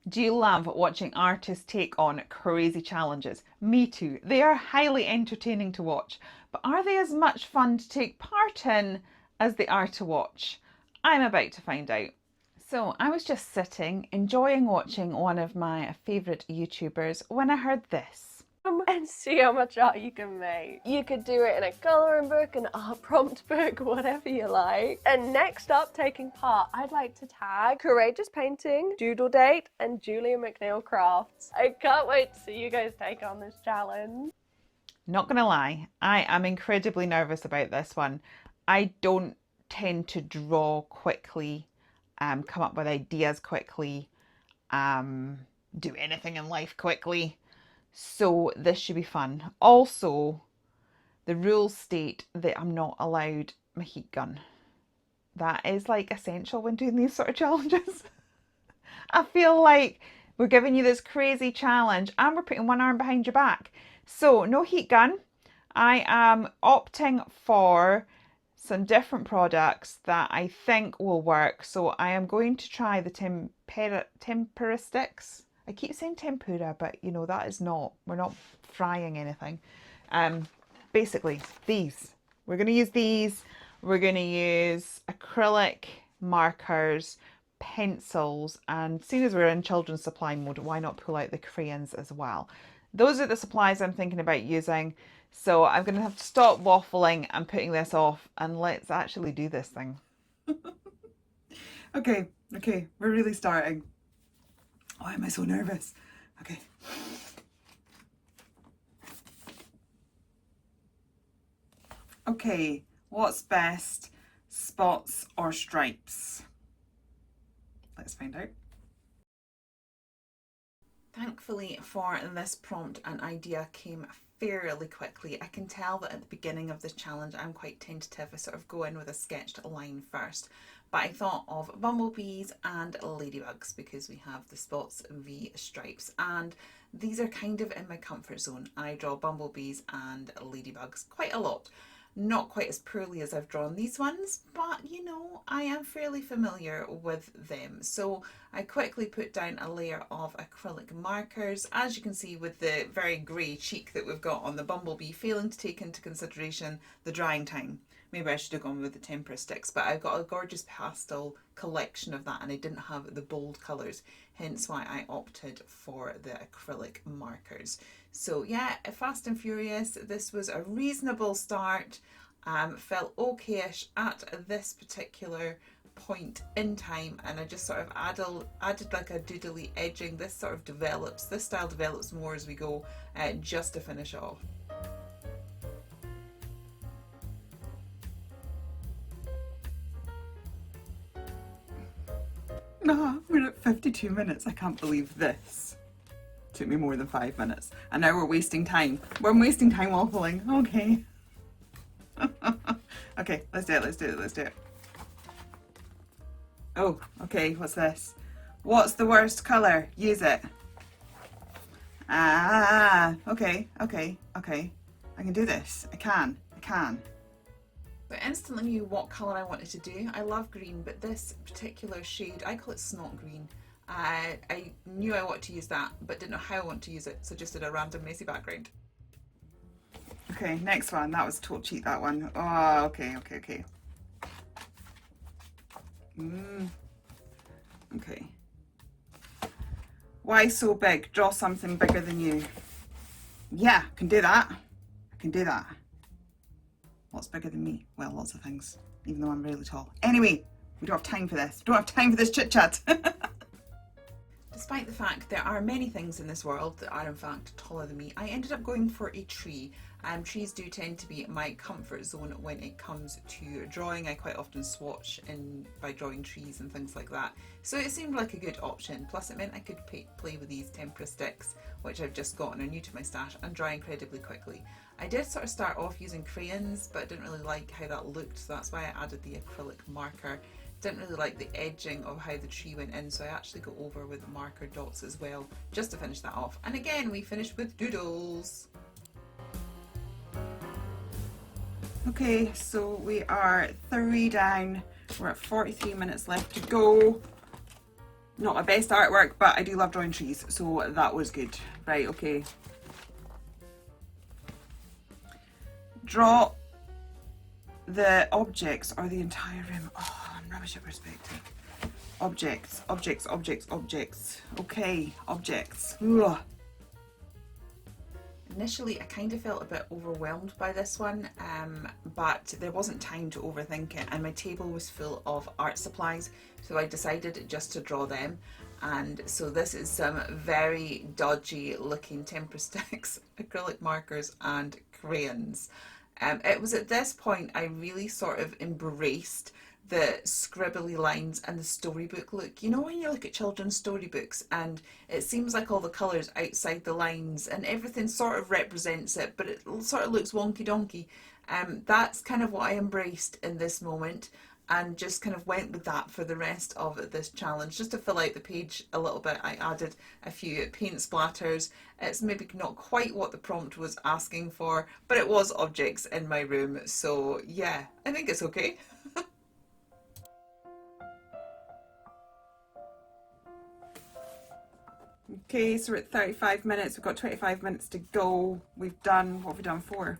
Do you love watching artists take on crazy challenges? Me too. They are highly entertaining to watch, but are they as much fun to take part in as they are to watch? I'm about to find out. So, I was just sitting, enjoying watching one of my favourite YouTubers when I heard this. And see how much art you can make. You could do it in a colouring book, an art prompt book, whatever you like. And next up, taking part, I'd like to tag Courageous Painting, Doodle Date, and Julia McNeil Crafts. I can't wait to see you guys take on this challenge. Not gonna lie, I am incredibly nervous about this one. I don't tend to draw quickly, come up with ideas quickly, do anything in life quickly. So this should be fun. Also, the rules state that I'm not allowed my heat gun. That is like essential when doing these sort of challenges. I feel like we're giving you this crazy challenge and we're putting one arm behind your back. So no heat gun. I am opting for some different products that I think will work. So I am going to try the tempera sticks. I keep saying tempura, but you know, that is not, we're not frying anything. Basically, these. We're going to use these. We're going to use acrylic markers, pencils, and seeing as we're in children's supply mode, why not pull out the crayons as well? Those are the supplies I'm thinking about using. So I'm going to have to stop waffling and putting this off, and let's actually do this thing. Okay, we're really starting. Why am I so nervous? Okay. Okay, what's best, spots or stripes? Let's find out. Thankfully for this prompt, an idea came fairly quickly. I can tell that at the beginning of this challenge I'm quite tentative. I sort of go in with a sketched line first. But I thought of bumblebees and ladybugs because we have the spots v stripes, and these are kind of in my comfort zone. I draw bumblebees and ladybugs quite a lot. Not quite as poorly as I've drawn these ones, but you know, I am fairly familiar with them. So I quickly put down a layer of acrylic markers, as you can see with the very grey cheek that we've got on the bumblebee, failing to take into consideration the drying time. Maybe I should have gone with the tempera sticks, but I've got a gorgeous pastel collection of that and I didn't have the bold colours, hence why I opted for the acrylic markers. So yeah, Fast and Furious, this was a reasonable start, felt okayish at this particular point in time, and I just sort of added like a doodly edging. This sort of develops, this style develops more as we go, just to finish it off. Nah, we're at 52 minutes. I can't believe this. Took me more than 5 minutes. And now we're wasting time. We're wasting time waffling. Okay. Okay, let's do it. Oh, okay, what's this? What's the worst colour? Use it. Ah, okay. I can do this. I can. So I instantly knew what colour I wanted to do. I love green, but this particular shade, I call it snot green. I knew I wanted to use that, but didn't know how I want to use it, so just did a random messy background. Okay, next one. That was total cheat, that one. Oh, okay. Okay. Why so big? Draw something bigger than you. Yeah, I can do that. What's bigger than me? Well, lots of things, even though I'm really tall. Anyway, we don't have time for this. Chit chat. Despite the fact there are many things in this world that are in fact taller than me, I ended up going for a tree. Trees do tend to be my comfort zone when it comes to drawing. I quite often swatch in by drawing trees and things like that. So it seemed like a good option. Plus it meant I could play with these tempera sticks, which I've just got and are new to my stash, and dry incredibly quickly. I did sort of start off using crayons, but I didn't really like how that looked, so that's why I added the acrylic marker. Didn't really like the edging of how the tree went in, so I actually go over with marker dots as well, just to finish that off. And again, we finished with doodles. Okay, so we are 3 down. We're at 43 minutes left to go. Not my best artwork, but I do love drawing trees, so that was good. Right, okay. Draw the objects or the entire room. Oh, I'm rubbish at perspective. Objects, objects, objects, objects. Okay, objects. Ugh. Initially, I kind of felt a bit overwhelmed by this one, but there wasn't time to overthink it, and my table was full of art supplies, so I decided just to draw them. And so this is some very dodgy looking temper sticks, acrylic markers and crayons. It was at this point I really sort of embraced the scribbly lines and the storybook look. You know when you look at children's storybooks and it seems like all the colours outside the lines and everything sort of represents it, but it sort of looks wonky donkey. That's kind of what I embraced in this moment and just kind of went with that for the rest of this challenge. Just to fill out the page a little bit, I added a few paint splatters. It's maybe not quite what the prompt was asking for, but it was objects in my room, so yeah, I think it's okay. Okay, so we're at 35 minutes. We've got 25 minutes to go. We've done, what have we done? 4.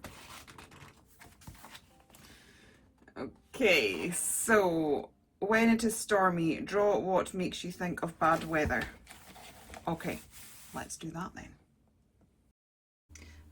Okay, so when it is stormy, draw what makes you think of bad weather. Okay, let's do that then.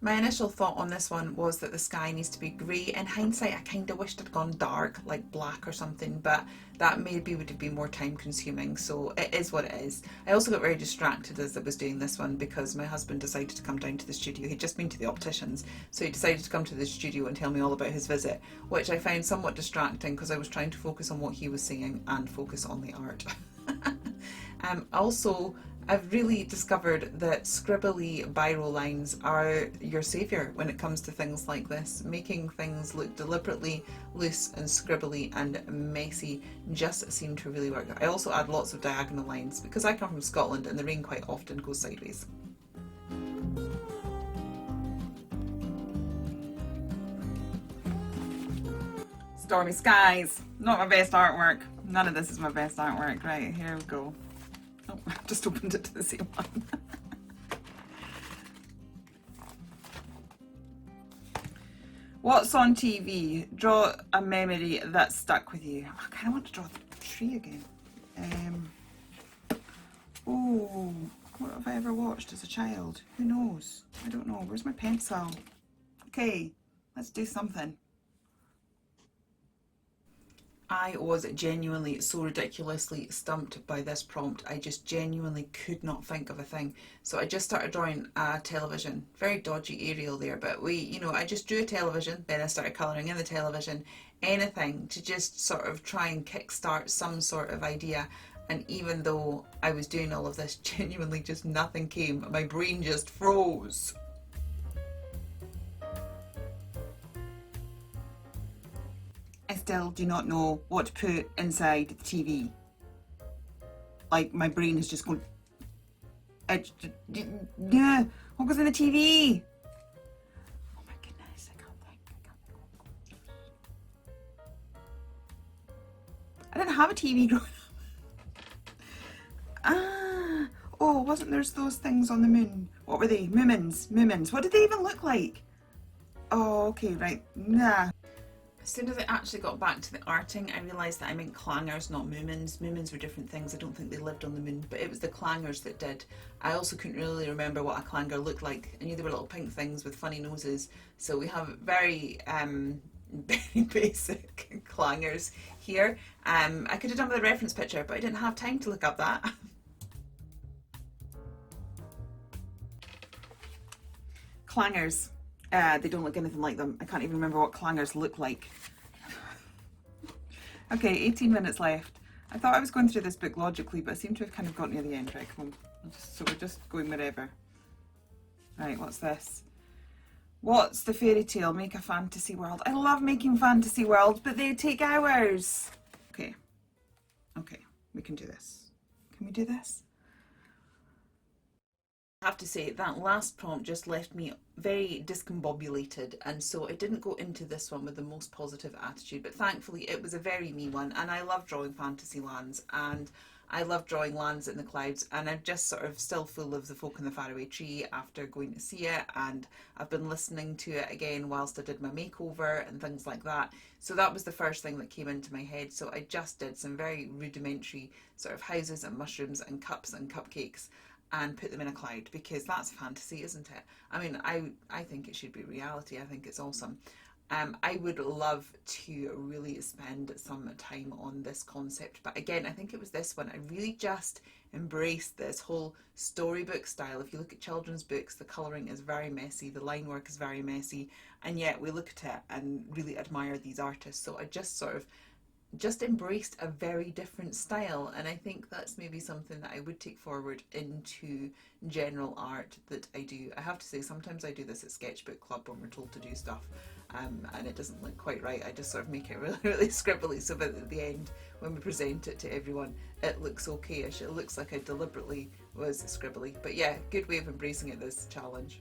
My initial thought on this one was that the sky needs to be grey. In hindsight, I kind of wished it had gone dark, like black or something, but that maybe would have been more time consuming, so it is what it is. I also got very distracted as I was doing this one because my husband decided to come down to the studio. He'd just been to the opticians, so he decided to come to the studio and tell me all about his visit, which I found somewhat distracting because I was trying to focus on what he was saying and focus on the art. Also, I've really discovered that scribbly biro lines are your saviour when it comes to things like this. Making things look deliberately loose and scribbly and messy just seem to really work. I also add lots of diagonal lines because I come from Scotland and the rain quite often goes sideways. Stormy skies, not my best artwork. None of this is my best artwork. Right, here we go. Oh, I just opened it to the same one. What's on TV? Draw a memory that stuck with you. I kind of want to draw the tree again. Oh, what have I ever watched as a child? Who knows? I don't know. Where's my pencil? Okay, let's do something. I was genuinely so ridiculously stumped by this prompt. I just genuinely could not think of a thing. So I just started drawing a television. Very dodgy aerial there, but I just drew a television, then I started colouring in the television. Anything to just sort of try and kickstart some sort of idea. And even though I was doing all of this, genuinely just nothing came. My brain just froze. I still do not know what to put inside the TV. Like, my brain is just going, yeah, what goes in the TV? Oh my goodness, I can't think. I didn't have a TV growing up. Oh, wasn't there those things on the moon? What were they? Moomins. What did they even look like? Oh, okay, right. Nah. As soon as I actually got back to the arting, I realised that I meant clangers, not moomins. Moomins were different things. I don't think they lived on the moon, but it was the clangers that did. I also couldn't really remember what a clanger looked like. I knew they were little pink things with funny noses. So we have very, very basic clangers here. I could have done with a reference picture, but I didn't have time to look up that. Clangers. They don't look anything like them. I can't even remember what clangers look like. Okay, 18 minutes left. I thought I was going through this book logically, but I seem to have kind of got near the end. Right, come on. So we're just going wherever. Right, what's this? What's the fairy tale? Make a fantasy world. I love making fantasy worlds, but they take hours. Okay, we can do this. Can we do this? I have to say that last prompt just left me very discombobulated, and so I didn't go into this one with the most positive attitude, but thankfully it was a very me one, and I love drawing fantasy lands, and I love drawing lands in the clouds, and I'm just sort of still full of The Folk in the Faraway Tree after going to see it, and I've been listening to it again whilst I did my makeover and things like that. So that was the first thing that came into my head. So I just did some very rudimentary sort of houses and mushrooms and cups and cupcakes and put them in a cloud, because that's fantasy, isn't it? I mean, I think it should be reality. I think it's awesome. I would love to really spend some time on this concept, but again, I think it was this one. I really just embraced this whole storybook style. If you look at children's books, the colouring is very messy, the line work is very messy, and yet we look at it and really admire these artists. So I just sort of just embraced a very different style, and I think that's maybe something that I would take forward into general art that I do. I have to say, sometimes I do this at Sketchbook Club when we're told to do stuff, and it doesn't look quite right. I just sort of make it really, really scribbly, so that at the end, when we present it to everyone, it looks okay-ish. It looks like I deliberately was scribbly. But yeah, good way of embracing it, this challenge.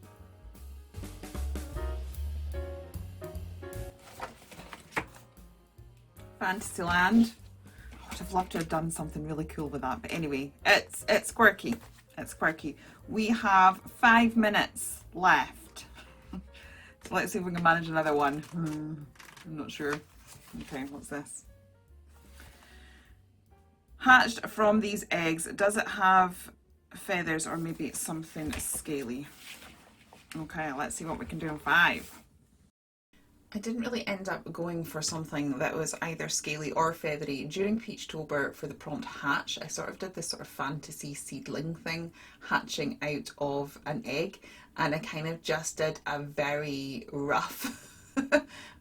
Fantasyland. I'd have loved to have done something really cool with that, but anyway, it's quirky. It's quirky. We have 5 minutes left. So let's see if we can manage another one. I'm not sure. Okay, what's this? Hatched from these eggs, does it have feathers, or maybe it's something scaly? Okay, let's see what we can do in 5. I didn't really end up going for something that was either scaly or feathery. During Peachtober, for the prompt hatch, I sort of did this sort of fantasy seedling thing, hatching out of an egg, and I kind of just did a very rough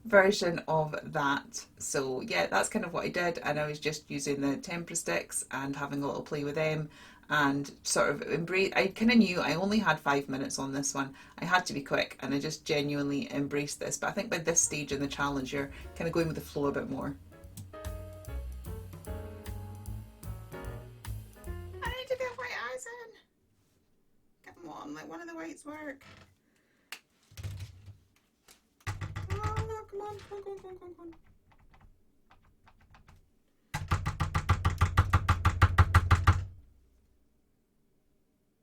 version of that. So yeah, that's kind of what I did, and I was just using the tempera sticks and having a little play with them, and sort of embrace. I kind of knew I only had 5 minutes on this one. I had to be quick, and I just genuinely embraced this. But I think by this stage in the challenge, you're kind of going with the flow a bit more. I need to get white eyes in. Come on, let one of the whites work. Oh, come on, come on, come on, come on, come on.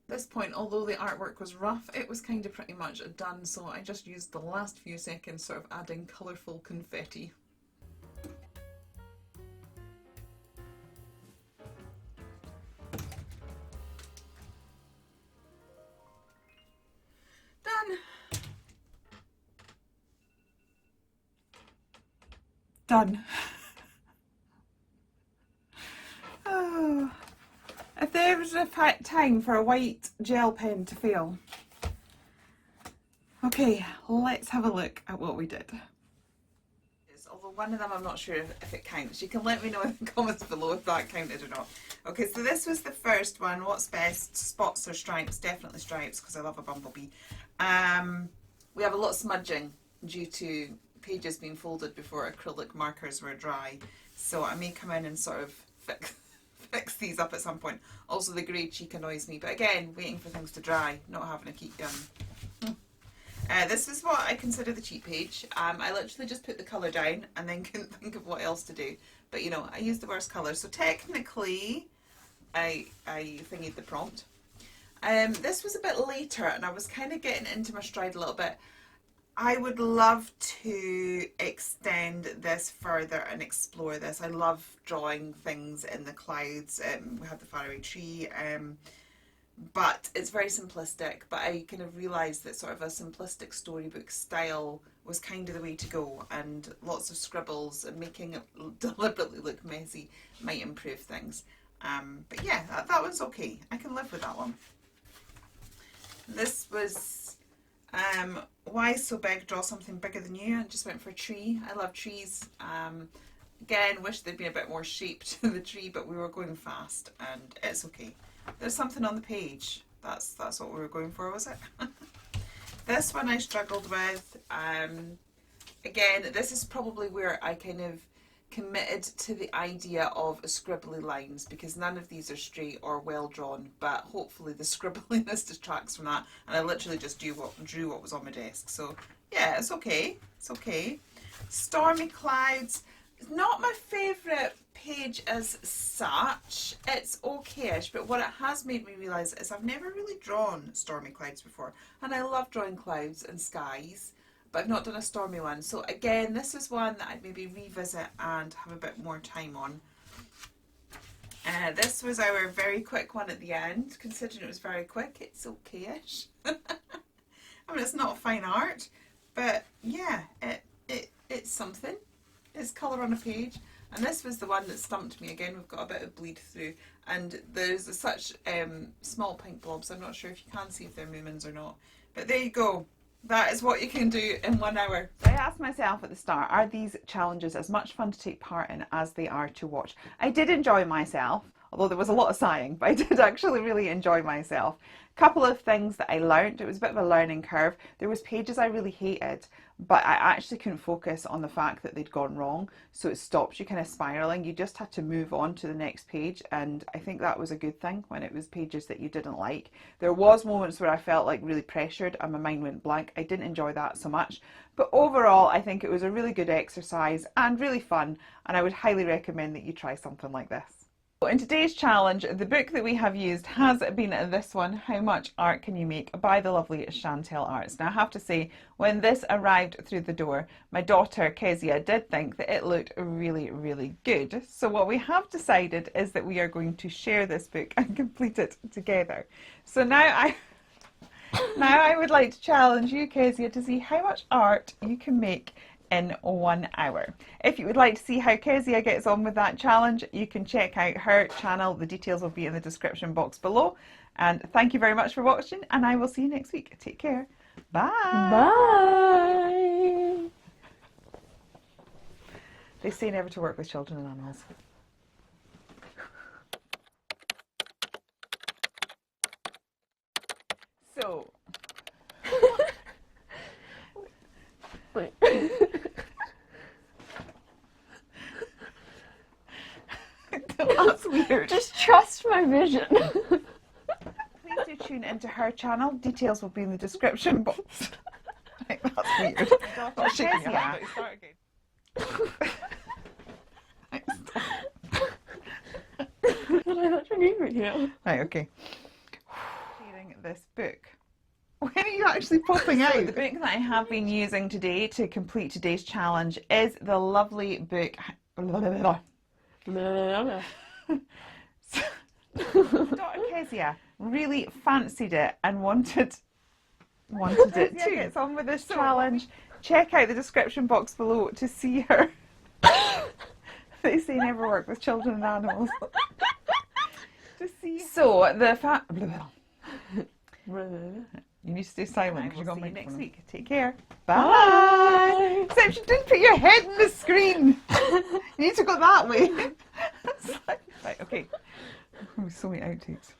This point, although the artwork was rough, it was kind of pretty much done, so I just used the last few seconds sort of adding colourful confetti. Done. Done. Oh. If there was a time for a white gel pen to fail. Okay, let's have a look at what we did. Although one of them I'm not sure if it counts. You can let me know in the comments below if that counted or not. Okay, so this was the first one. What's best, spots or stripes? Definitely stripes, because I love a bumblebee. We have a lot of smudging due to pages being folded before acrylic markers were dry. So I may come in and sort of fix these up at some point. Also, the grey cheek annoys me, but again, waiting for things to dry, not having to keep this is what I consider the cheat page. I literally just put the colour down and then couldn't think of what else to do. But you know, I used the worst colour, so technically I thingied the prompt. This was a bit later, and I was kind of getting into my stride a little bit. I would love to extend this further and explore this. I love drawing things in the clouds. We have the faraway tree, but it's very simplistic. But I kind of realised that sort of a simplistic storybook style was kind of the way to go, and lots of scribbles and making it deliberately look messy might improve things. But yeah, that was okay. I can live with that one. This was why so big, draw something bigger than you. I just went for a tree. I love trees. Again, wish they'd been a bit more shaped to the tree, but we were going fast and it's okay. There's something on the page. That's what we were going for, was it? This one I struggled with. Again, this is probably where I kind of committed to the idea of scribbly lines, because none of these are straight or well drawn, but hopefully the scribbliness detracts from that, and I literally just drew what was on my desk. So yeah, it's okay. It's okay. Stormy clouds. It's not my favourite page as such. It's okayish, but what it has made me realise is I've never really drawn stormy clouds before. And I love drawing clouds and skies, but I've not done a stormy one. So again, this is one that I'd maybe revisit and have a bit more time on. This was our very quick one at the end. Considering it was very quick, it's okayish. I mean, it's not fine art, but yeah, it's something. It's colour on a page. And this was the one that stumped me. Again, we've got a bit of bleed through. And there's such small pink blobs. I'm not sure if you can see if they're Moomins or not. But there you go. That is what you can do in 1 hour. So I asked myself at the start, are these challenges as much fun to take part in as they are to watch? I did enjoy myself, although there was a lot of sighing, but I did actually really enjoy myself. A couple of things that I learned. It was a bit of a learning curve. There was pages I really hated, but I actually couldn't focus on the fact that they'd gone wrong, so it stops you kind of spiraling. You just had to move on to the next page, and I think that was a good thing when it was pages that you didn't like. There was moments where I felt like really pressured and my mind went blank. I didn't enjoy that so much, but overall I think it was a really good exercise and really fun, and I would highly recommend that you try something like this. In today's challenge, the book that we have used has been this one, How Much Art Can You Make, by the lovely Chantel Arts. Now I have to say, when this arrived through the door, my daughter Kezia did think that it looked really, really good. So what we have decided is that we are going to share this book and complete it together. So now I would like to challenge you, Kezia, to see how much art you can make in 1 hour. If you would like to see how Kezia gets on with that challenge, you can check out her channel. The details will be in the description box below. And thank you very much for watching, and I will see you next week. Take care. Bye. Bye. They say never to work with children and animals. So. Wait. That's weird. Just trust my vision. Please do tune into her channel. Details will be in the description box. Right, that's weird. Not shaking your hand, but you start again. But I thought you knew video. Right, okay. Sharing this book. When are you actually popping out? The book that I have been using today to complete today's challenge is the lovely book. Daughter Kezia really fancied it and wanted it too. Gets on with this challenge. Check out the description box below to see her. They say never work with children and animals. To see. So the you need to stay silent because you're going to next week. Take care. Bye. Except you didn't put your head in the screen. You need to go that way. Right, okay. So many outtakes.